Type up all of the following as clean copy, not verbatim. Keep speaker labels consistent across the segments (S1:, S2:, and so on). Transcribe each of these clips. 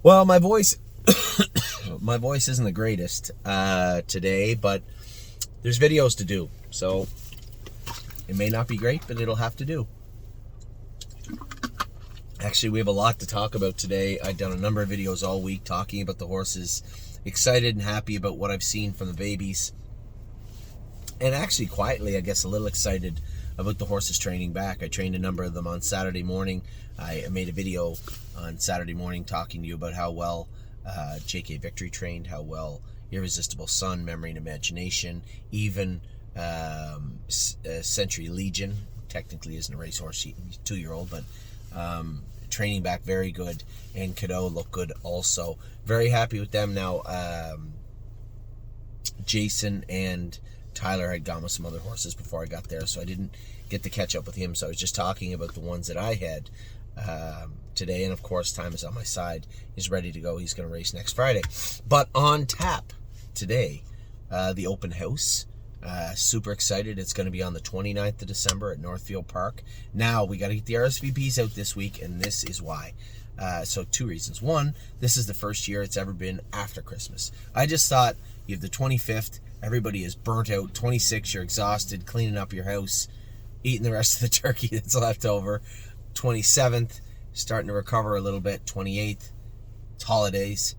S1: Well, my voice, my voice isn't the greatest today, but there's videos to do, so it may not be great, but it'll have to do. Actually, we have a lot to talk about today. I've done a number of videos all week talking about the horses, excited and happy about what I've seen from the babies, and actually quietly, I guess, a little excited about the horses training back. I trained a number of them on Saturday morning. I made a video on Saturday morning talking to you about how well JK Victory trained, how well Irresistible Sun, Memory and Imagination, even Century Legion, technically isn't a racehorse, he's a 2-year-old, but training back very good, and Cadeau looked good also. Very happy with them. Now, Jason and Tyler had gone with some other horses before I got there, so I didn't get to catch up with him, so I was just talking about the ones that I had today, and of course, Time is on my side. He's ready to go. He's going to race next Friday. But on tap today, the open house. Super excited. It's going to be on the 29th of December at Northfield Park. Now, we got to get the RSVPs out this week, and this is why. So 2 reasons. One, this is the first year it's ever been after Christmas. I just thought you have the 25th, everybody is burnt out. 26th, you're exhausted, cleaning up your house, eating the rest of the turkey that's left over. 27th, starting to recover a little bit. 28th, it's holidays.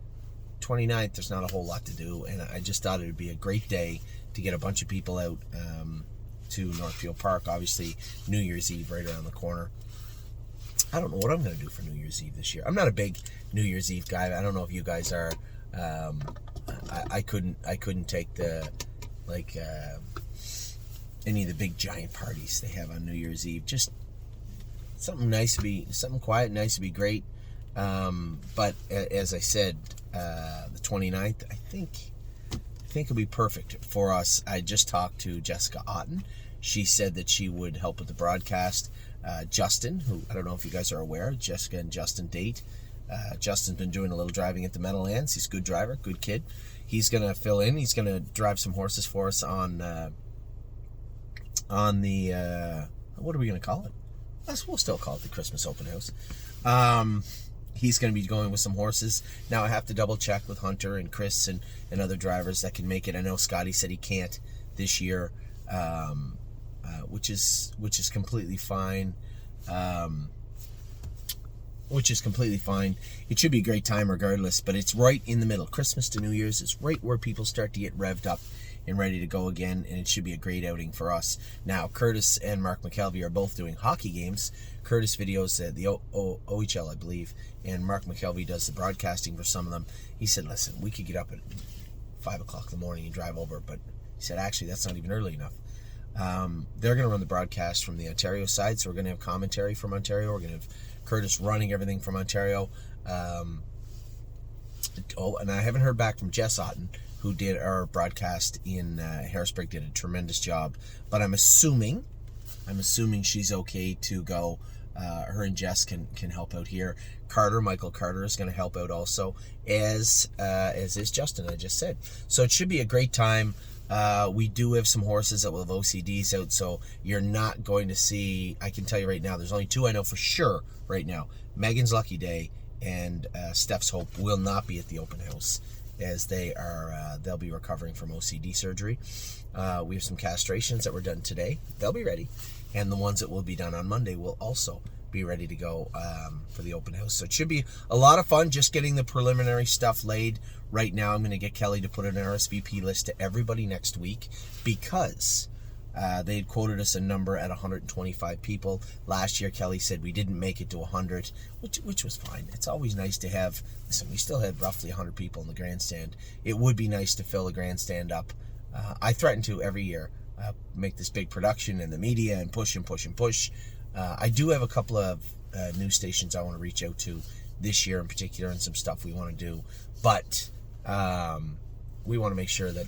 S1: 29th, there's not a whole lot to do, and I just thought it would be a great day to get a bunch of people out to Northfield Park. Obviously, New Year's Eve right around the corner. I don't know what I'm going to do for New Year's Eve this year. I'm not a big New Year's Eve guy. I don't know if you guys are. I couldn't take the any of the big giant parties they have on New Year's Eve. Just something quiet, nice to be great. But as I said, the 29th, I think it'll be perfect for us. I just talked to Jessica Otten. She said that she would help with the broadcast. Justin, who I don't know if you guys are aware, Jessica and Justin date. Justin's been doing a little driving at the Meadowlands. He's a good driver, good kid. He's going to fill in. He's going to drive some horses for us on the, what are we going to call it? We'll still call it the Christmas Open House. He's going to be going with some horses. Now I have to double check with Hunter and Chris and other drivers that can make it. I know Scotty said he can't this year, which is completely fine. It should be a great time regardless, but it's right in the middle. Christmas to New Year's is right where people start to get revved up and ready to go again, and it should be a great outing for us. Now, Curtis and Mark McKelvey are both doing hockey games. Curtis videos the OHL, I believe, and Mark McKelvey does the broadcasting for some of them. He said, listen, we could get up at 5 o'clock in the morning and drive over, but he said, actually, that's not even early enough. They're going to run the broadcast from the Ontario side, so we're going to have commentary from Ontario. We're going to have Curtis running everything from Ontario. And I haven't heard back from Jess Otten, who did our broadcast in Harrisburg, did a tremendous job. But I'm assuming she's okay to go. Her and Jess can help out here. Michael Carter is going to help out also, as is Justin, I just said. So it should be a great time. We do have some horses that will have OCDs out, so you're not going to see, I can tell you right now, there's only 2 I know for sure right now. Megan's Lucky Day and Steph's Hope will not be at the open house, as they'll be recovering from OCD surgery. We have some castrations that were done today. They'll be ready. And the ones that will be done on Monday will also be ready to go for the open house. So it should be a lot of fun just getting the preliminary stuff laid. Right now, I'm going to get Kelly to put an RSVP list to everybody next week, because they had quoted us a number at 125 people. Last year, Kelly said we didn't make it to 100, which was fine. It's always nice to have, listen, we still had roughly 100 people in the grandstand. It would be nice to fill the grandstand up. I threaten to every year make this big production in the media and push and push and push. I do have a couple of news stations I want to reach out to this year in particular, and some stuff we want to do. But we want to make sure that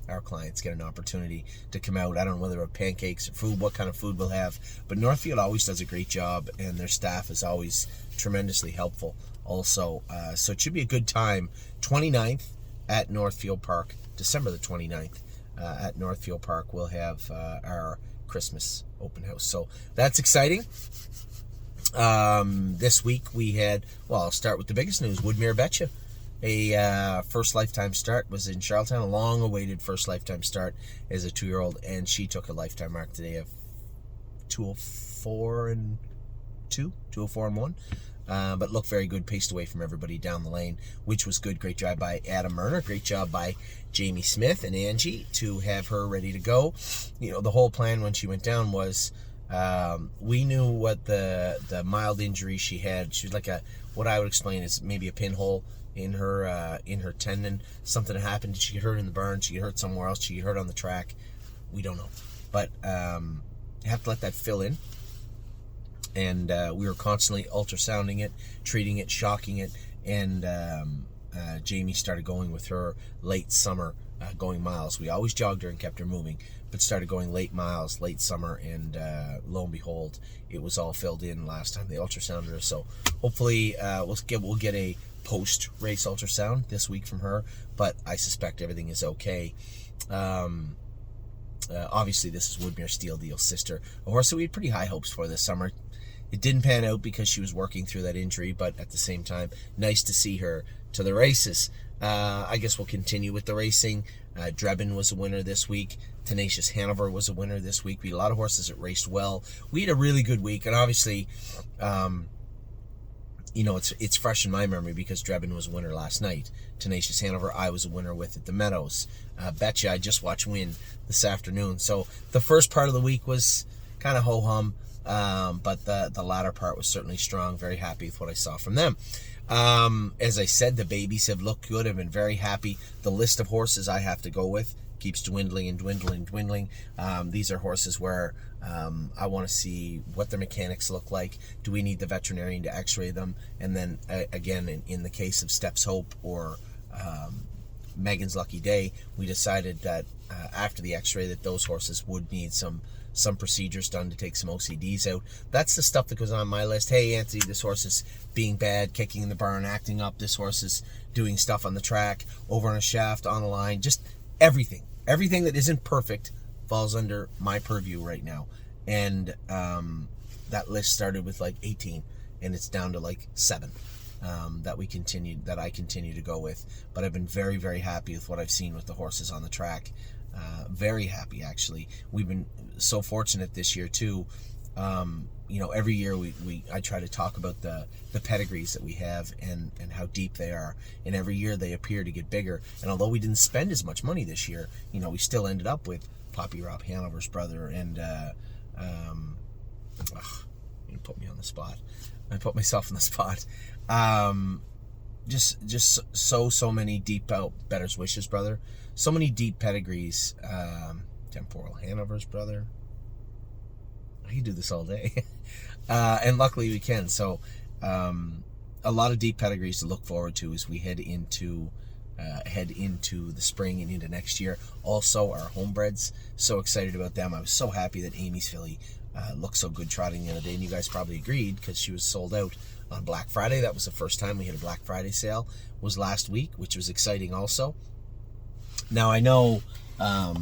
S1: our clients, get an opportunity to come out. I don't know whether it's pancakes or food, what kind of food we'll have. But Northfield always does a great job, and their staff is always tremendously helpful also. So it should be a good time. 29th at Northfield Park, December the 29th. At Northfield Park, we'll have our Christmas open house. So that's exciting. This week we had, well, I'll start with the biggest news. Woodmere Betcha, a first lifetime start, was in Charlottetown, a long-awaited first lifetime start as a 2-year-old, and she took a lifetime mark today of 204 and 1. But looked very good, paced away from everybody down the lane, which was good. Great job by Adam Murner. Great job by Jamie Smith and Angie to have her ready to go. The whole plan when she went down was, we knew what the mild injury she had. She was like what I would explain is maybe a pinhole in her tendon. Something happened. Did she get hurt in the burn? Did she get hurt somewhere else? Did she get hurt on the track? We don't know. But you have to let that fill in. And we were constantly ultrasounding it, treating it, shocking it, and Jamie started going with her late summer, going miles. We always jogged her and kept her moving, but started going late miles, late summer, and lo and behold, it was all filled in last time they ultrasounded her. So hopefully we'll get a post-race ultrasound this week from her, but I suspect everything is okay. Obviously, this is Woodmere Steel Deal's sister, a horse that we had pretty high hopes for this summer. It didn't pan out because she was working through that injury, but at the same time, nice to see her to the races. I guess we'll continue with the racing. Drebin was a winner this week. Tenacious Hanover was a winner this week. We had a lot of horses that raced well. We had a really good week, and obviously, it's fresh in my memory because Drebin was a winner last night. Tenacious Hanover, I was a winner with at the Meadows. Betcha, I just watched win this afternoon. So the first part of the week was kind of ho-hum. But the latter part was certainly strong. Very happy with what I saw from them. As I said, the babies have looked good. I've been very happy. The list of horses I have to go with keeps dwindling and dwindling. These are horses where I want to see what their mechanics look like. Do we need the veterinarian to x-ray them? And then again, in the case of Steps Hope or Megan's Lucky Day, we decided that after the x-ray that those horses would need some procedures done to take some OCDs out. That's the stuff that goes on my list. Hey, Anthony, this horse is being bad, kicking in the barn, acting up. This horse is doing stuff on the track, over on a shaft, on a line, just everything. Everything that isn't perfect falls under my purview right now. And that list started with like 18, and it's down to like 7 that I continue to go with. But I've been very, very happy with what I've seen with the horses on the track. Very happy, actually. We've been so fortunate this year too. Every year I try to talk about the pedigrees that we have and how deep they are, and every year they appear to get bigger. And although we didn't spend as much money this year, we still ended up with Poppy Rob Hanover's brother and you put me on the spot. I put myself on the spot. Just so many deep out Better's Wishes brother. So many deep pedigrees. Temporal Hanover's brother. I can do this all day. And luckily we can. So a lot of deep pedigrees to look forward to as we head into the spring and into next year. Also our homebreds. So excited about them. I was so happy that Amy's filly looked so good trotting the other day. And you guys probably agreed because she was sold out on Black Friday. That was the first time we had a Black Friday sale, was last week, which was exciting also. Now, I know a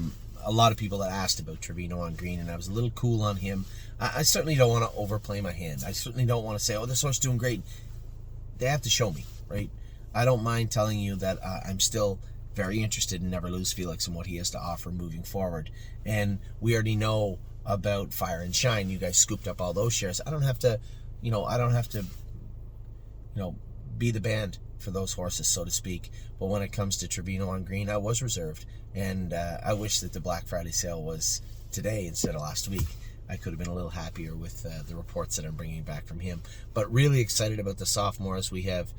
S1: lot of people that asked about Trevino on Green, and I was a little cool on him. I certainly don't want to overplay my hand. I certainly don't want to say, oh, this horse is doing great. They have to show me, right? I don't mind telling you that I'm still very interested in Never Lose Felix and what he has to offer moving forward. And we already know about Fire and Shine. You guys scooped up all those shares. I don't have to be the band for those horses, so to speak. But when it comes to Trevino on Green, I was reserved. And I wish that the Black Friday sale was today instead of last week. I could have been a little happier with the reports that I'm bringing back from him. But really excited about the sophomores. We have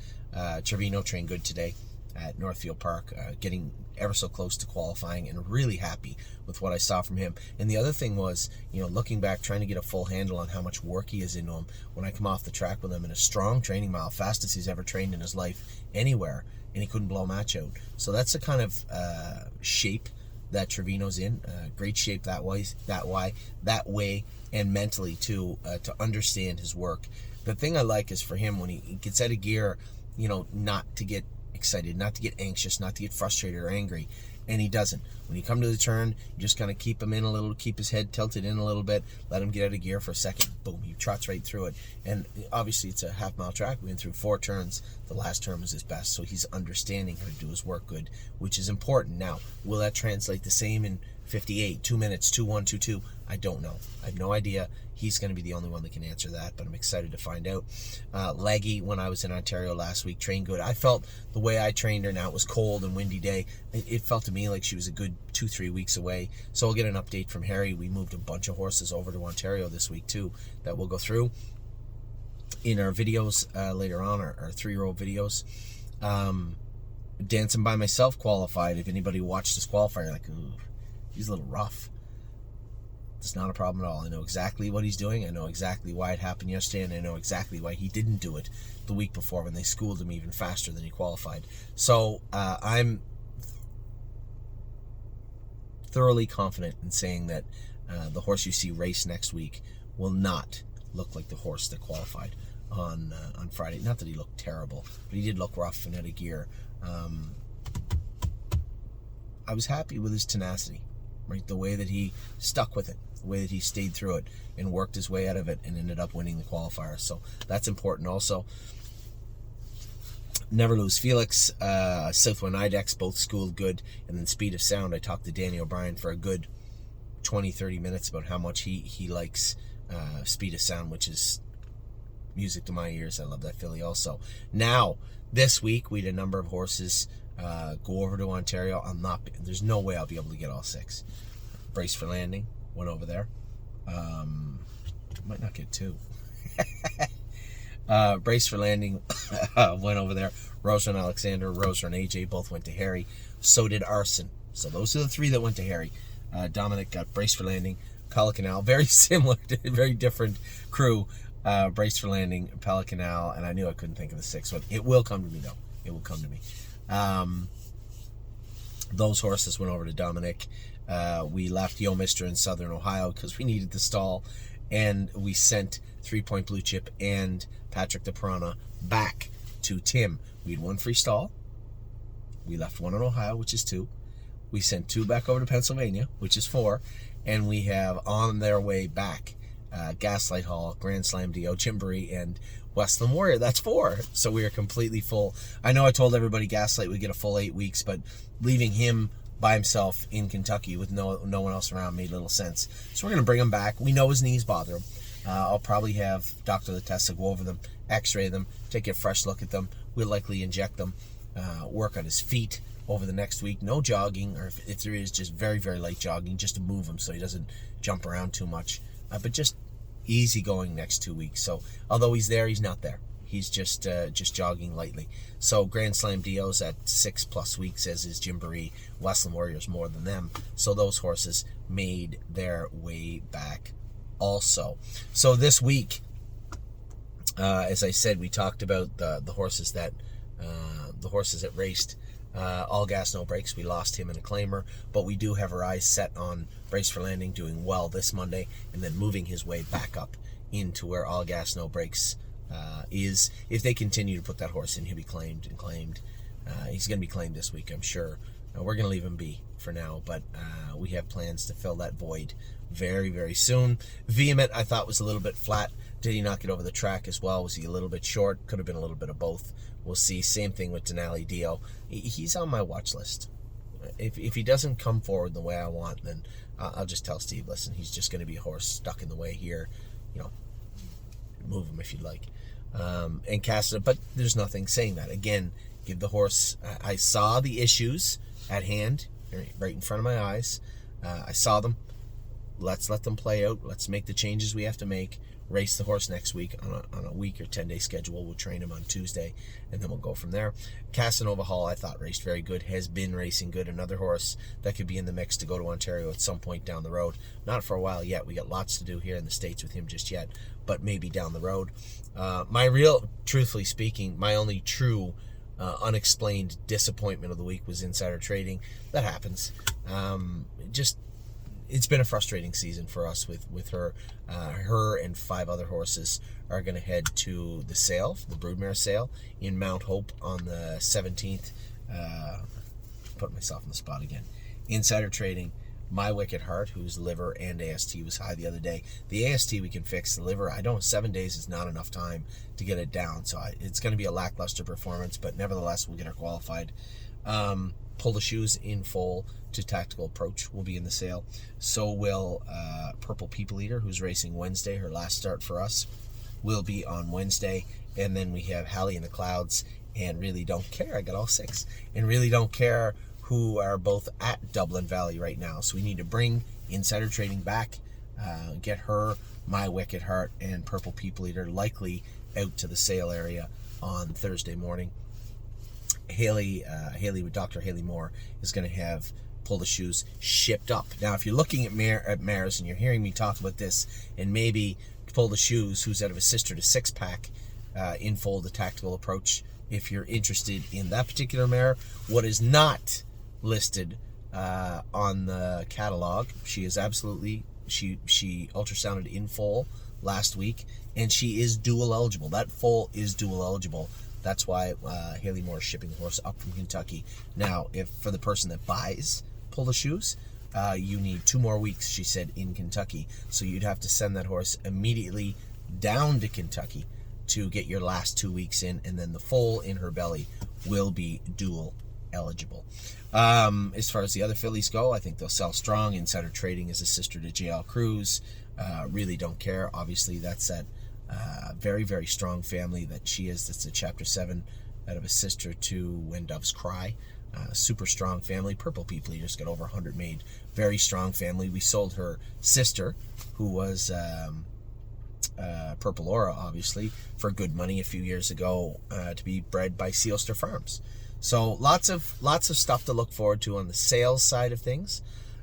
S1: Trevino trained good today at Northfield Park, getting ever so close to qualifying, and really happy with what I saw from him. And the other thing was, looking back, trying to get a full handle on how much work he is into him. When I come off the track with him in a strong training mile, fastest he's ever trained in his life anywhere, and he couldn't blow a match out. So that's the kind of shape that Trevino's in. Great shape that way, and mentally too, to understand his work. The thing I like is for him, when he gets out of gear, not to get excited, not to get anxious, not to get frustrated or angry. and he doesn't. When you come to the turn, you just kind of keep him in a little, keep his head tilted in a little bit, let him get out of gear for a second. Boom, he trots right through it. And obviously it's a half-mile track. We went through 4 turns. The last turn was his best, so he's understanding how to do his work good, which is important. Now, will that translate the same in 58, 2 minutes, 2-1, 2-2? I don't know. I have no idea. He's going to be the only one that can answer that, but I'm excited to find out. Leggy, when I was in Ontario last week, trained good. I felt the way I trained her, now it was cold and windy day, it felt to me like she was a good 2-3 weeks away. So I'll get an update from Harry. We moved a bunch of horses over to Ontario this week too that we'll go through in our videos later on, our 3-year-old videos. Dancing by Myself qualified. If anybody watched this qualifier, you're like, ooh, he's a little rough. It's not a problem at all. I know exactly what he's doing. I know exactly why it happened yesterday, and I know exactly why he didn't do it the week before when they schooled him even faster than he qualified. So I'm thoroughly confident in saying that the horse you see race next week will not look like the horse that qualified on Friday. Not that he looked terrible, but he did look rough and out of gear. I was happy with his tenacity, right? The way that he stuck with it, the way that he stayed through it and worked his way out of it and ended up winning the qualifier. So that's important also. Never Lose Felix, Southwind Idex, both schooled good. And then Speed of Sound, I talked to Danny O'Brien for a good 20-30 minutes about how much he likes Speed of Sound, which is music to my ears. I love that filly also. Now, this week, we had a number of horses go over to Ontario. There's no way I'll be able to get all 6. Brace for Landing went over there. Might not get 2. Brace for Landing went over there. Roser and Alexander, Roser and AJ both went to Harry. So did Arson. So those are the 3 that went to Harry. Dominic got Brace for Landing, Pelicanal, very similar, very different crew. Brace for Landing, Pelicanal, and I knew I couldn't think of the 6th one. It will come to me though. It will come to me. Those horses went over to Dominic. We left Yo Mister in Southern Ohio because we needed the stall, and we sent 3 Point Blue Chip and Patrick the Piranha back to Tim. We had 1 free stall. We left 1 in Ohio, which is 2. We sent 2 back over to Pennsylvania, which is 4, and we have on their way back Gaslight Hall, Grand Slam Dio, Chimbury, and Westland Warrior. That's 4. So we are completely full. I know I told everybody Gaslight would get a full 8 weeks, but leaving him by himself in Kentucky with no one else around made little sense. So we're going to bring him back. We know his knees bother him. I'll probably have Dr. Latessa go over them, x-ray them, take a fresh look at them. We'll likely inject them, work on his feet over the next week. No jogging, or if there is, just very, very light jogging, just to move him so he doesn't jump around too much. But just easy going next 2 weeks. So although he's there, he's not there. He's just jogging lightly. So Grand Slam Dio's at 6+ weeks, as is Gymboree. Westland Warriors more than them. So those horses made their way back also. So this week, as I said, we talked about the horses that raced all gas, no brakes. We lost him in a claimer, but we do have our eyes set on Brace for Landing doing well this Monday, and then moving his way back up into where all gas, no brakes is. If they continue to put that horse in, he'll be claimed. He's going to be claimed this week, I'm sure. We're going to leave him be for now, but we have plans to fill that void very, very soon. Vehement, I thought, was a little bit flat. Did he not get over the track as well? Was he a little bit short? Could have been a little bit of both. We'll see. Same thing with Denali Dio. He's on my watch list. If he doesn't come forward the way I want, then I'll just tell Steve, listen, he's just going to be a horse stuck in the way here. Move him if you'd like. And cast it, but there's nothing saying that. Again, give the horse. I saw the issues at hand right in front of my eyes. I saw them. Let's let them play out. Let's make the changes we have to make. Race the horse next week on a week or 10-day schedule. We'll train him on Tuesday, and then we'll go from there. Casanova Hall, I thought, raced very good, has been racing good. Another horse that could be in the mix to go to Ontario at some point down the road. Not for a while yet. We got lots to do here in the States with him just yet, but maybe down the road. Truthfully speaking, my only true unexplained disappointment of the week was insider trading. That happens. It's been a frustrating season for us with her. Her and 5 other horses are going to head to the sale, the broodmare sale, in Mount Hope on the 17th. Put myself on the spot again. Insider trading, My Wicked Heart, whose liver and AST was high the other day. The AST we can fix. The liver, I don't. 7 days is not enough time to get it down. So it's going to be a lackluster performance, but nevertheless, we'll get her qualified. Pull the Shoes in full to Tactical Approach will be in the sale. So will Purple People Eater, who's racing Wednesday. Her last start for us will be on Wednesday. And then we have Hallie in the Clouds and Really Don't Care. I got all 6. And Really Don't Care, who are both at Dublin Valley right now. So we need to bring Insider Trading back, get her, My Wicked Heart, and Purple People Eater likely out to the sale area on Thursday morning. Haley with Dr. Haley Moore is going to have Pull the Shoes shipped up. Now, if you're looking at mares and you're hearing me talk about this, and maybe Pull the Shoes, who's out of a sister to 6-pack, in full the Tactical Approach, if you're interested in that particular mare, what is not listed on the catalog, she is absolutely, she ultrasounded in full last week, and she is dual eligible. That foal is dual eligible. That's why Haley Moore is shipping the horse up from Kentucky. Now, if for the person that buys Pull the Shoes, you need 2 more weeks, she said, in Kentucky. So you'd have to send that horse immediately down to Kentucky to get your last 2 weeks in, and then the foal in her belly will be dual eligible. As far as the other fillies go, I think they'll sell strong. Insider Trading is a sister to JL Cruz. Really Don't Care. Obviously, that's that very, very strong family that she is. That's a Chapter 7 out of a sister to When Doves Cry. Super strong family. Purple People Eater's got over 100 made. Very strong family. We sold her sister, who was Purple Aura, obviously, for good money a few years ago, to be bred by Sealster Farms. So lots of stuff to look forward to on the sales side of things.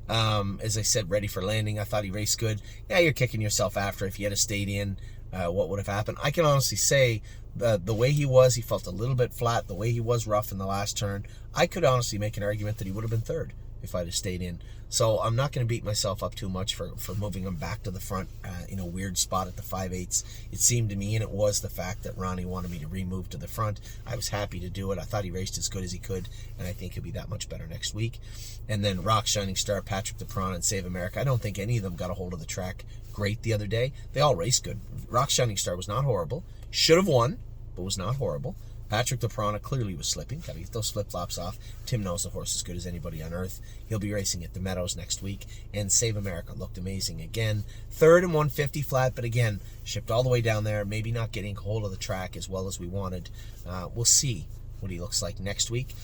S1: As I said, Ready for Landing, I thought he raced good. Yeah, you're kicking yourself after. If he had stayed in, what would have happened? I can honestly say the way he was, he felt a little bit flat. The way he was rough in the last turn, I could honestly make an argument that he would have been third if I'd have stayed in. So I'm not going to beat myself up too much for moving him back to the front in a weird spot at the 5/8. It seemed to me, and it was the fact that Ronnie wanted me to remove to the front. I was happy to do it. I thought he raced as good as he could, and I think he'll be that much better next week. And then Rock, Shining Star, Patrick the Prawn, and Save America. I don't think any of them got a hold of the track great the other day. They all raced good. Rock, Shining Star was not horrible. Should have won, but was not horrible. Patrick the Piranha clearly was slipping. Got to get those flip-flops off. Tim knows the horse as good as anybody on earth. He'll be racing at the Meadows next week. And Save America looked amazing again. Third and 150 flat, but again, shipped all the way down there. Maybe not getting hold of the track as well as we wanted. We'll see what he looks like next week.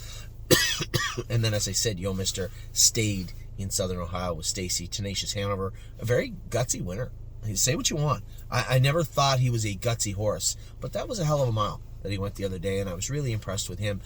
S1: And then, as I said, Yo Mister stayed in Southern Ohio with Stacy. Tenacious Hanover, a very gutsy winner. Say what you want. I never thought he was a gutsy horse, but that was a hell of a mile that he went the other day, and I was really impressed with him.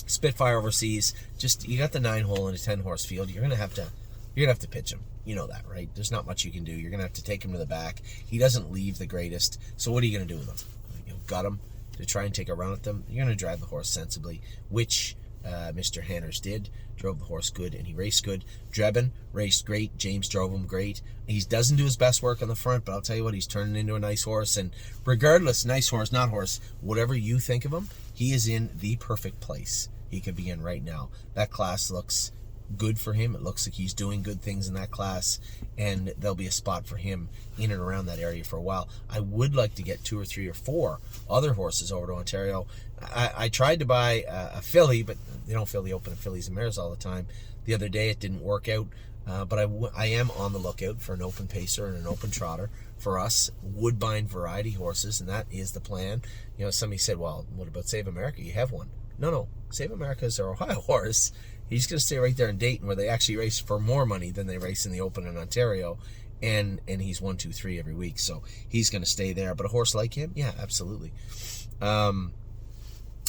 S1: Spitfire Overseas, just, you got the 9-hole in a 10-horse field. You're gonna have to pitch him. You know that, right? There's not much you can do. You're gonna have to take him to the back. He doesn't leave the greatest. So what are you gonna do with him? Gut him to try and take a run at them? You're gonna drive the horse sensibly, which Mr. Hanners did. Drove the horse good, and he raced good. Drebin raced great. James drove him great. He doesn't do his best work on the front, but I'll tell you what, he's turning into a nice horse. And regardless, nice horse, not horse, whatever you think of him, he is in the perfect place he could be in right now. That class looks good for him. It looks like he's doing good things in that class, and there'll be a spot for him in and around that area for a while. I would like to get 2 or 3 or 4 other horses over to Ontario. I tried to buy a filly, but they don't fill the open of fillies and mares all the time. The other day it didn't work out, but I am on the lookout for an open pacer and an open trotter for us, Woodbine variety horses, and that is the plan. You know, somebody said, well, what about Save America? You have one. No, Save America is our Ohio horse. He's going to stay right there in Dayton, where they actually race for more money than they race in the Open in Ontario, and he's 1, 2, 3 every week, so he's going to stay there. But a horse like him, yeah, absolutely.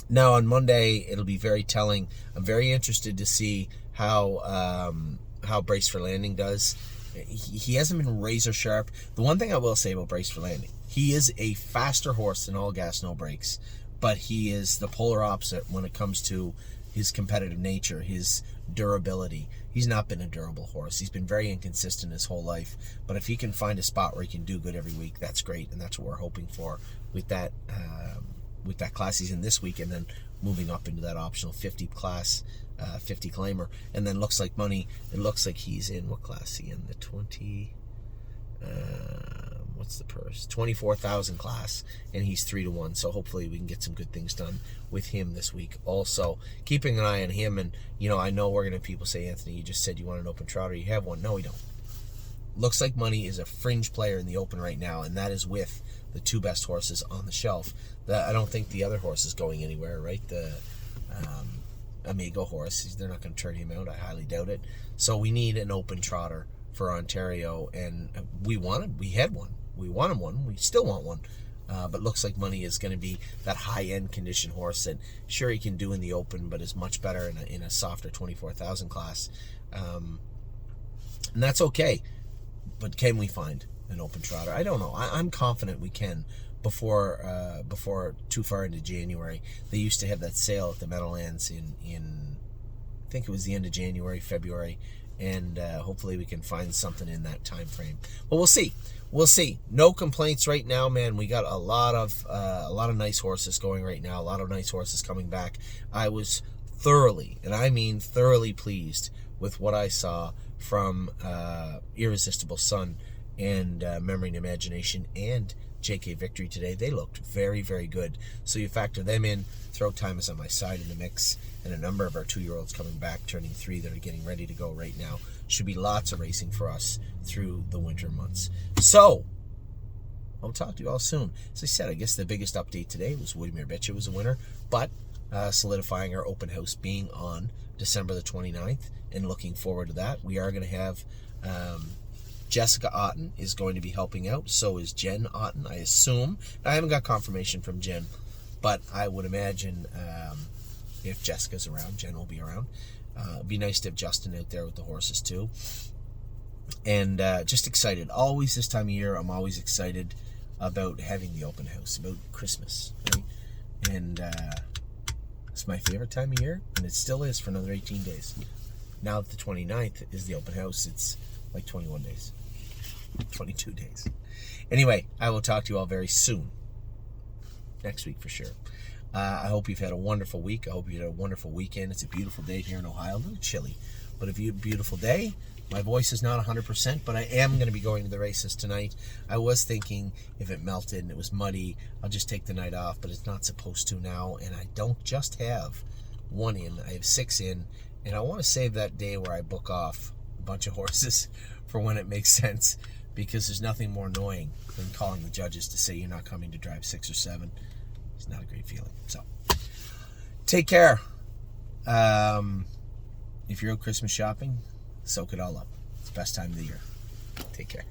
S1: Now on Monday, it'll be very telling. I'm very interested to see how Brace for Landing does. He hasn't been razor sharp. The one thing I will say about Brace for Landing, he is a faster horse than All Gas No Brakes, but he is the polar opposite when it comes to his competitive nature, his durability. He's not been a durable horse. He's been very inconsistent his whole life. But if he can find a spot where he can do good every week, that's great, and that's what we're hoping for with that class he's in this week, and then moving up into that optional 50 class 50 claimer, and then Looks Like Money. It looks like he's in, what class is he in? The 20. What's the purse? 24,000 class, and he's 3-1. So hopefully we can get some good things done with him this week. Also, keeping an eye on him, and I know we're gonna have people say, Anthony, you just said you want an open trotter. You have one? No, we don't. Looks Like Money is a fringe player in the Open right now, and that is with the 2 best horses on the shelf. I don't think the other horse is going anywhere, right? The Amigo horse, they're not going to turn him out. I highly doubt it. So we need an open trotter for Ontario, and we had one. We wanted one. We still want one. But Looks Like Money is going to be that high-end condition horse that sure he can do in the Open, but is much better in a softer 24,000 class. And that's okay. But can we find an open trotter? I don't know. I'm confident we can before too far into January. They used to have that sale at the Meadowlands in I think it was the end of January, February, and hopefully we can find something in that time frame. But we'll see. We'll see. No complaints right now, man. We got a lot of nice horses going right now. A lot of nice horses coming back. I was thoroughly, and I mean thoroughly, pleased with what I saw from Irresistible Sun and Memory and Imagination and JK Victory today. They looked very, very good. So you factor them in. Throw Time is on my side in the mix, and a number of our 2-year-olds coming back, turning 3, that are getting ready to go right now. Should be lots of racing for us through the winter months. So I'll talk to you all soon. As I said, I guess the biggest update today was Woodmere Betcha was a winner, but solidifying our open house being on December the 29th, and looking forward to that. We are going to have Jessica Otten is going to be helping out. So is Jen Otten, I assume. I haven't got confirmation from Jen, but I would imagine if Jessica's around, Jen will be around. It'd be nice to have Justin out there with the horses too. And just excited. Always this time of year, I'm always excited about having the open house, about Christmas, right? And it's my favorite time of year, and it still is for another 18 days. Now that the 29th is the open house, it's like 21 days. 22 days. Anyway, I will talk to you all very soon. Next week for sure. I hope you've had a wonderful week. I hope you had a wonderful weekend. It's a beautiful day here in Ohio. A little chilly, but a beautiful day. My voice is not 100%, but I am going to be going to the races tonight. I was thinking if it melted and it was muddy, I'll just take the night off, but it's not supposed to now, and I don't just have 1 in. I have 6 in, and I want to save that day where I book off a bunch of horses for when it makes sense, because there's nothing more annoying than calling the judges to say you're not coming to drive 6 or 7. It's not a great feeling. So, take care. If you're out Christmas shopping, soak it all up. It's the best time of the year. Take care.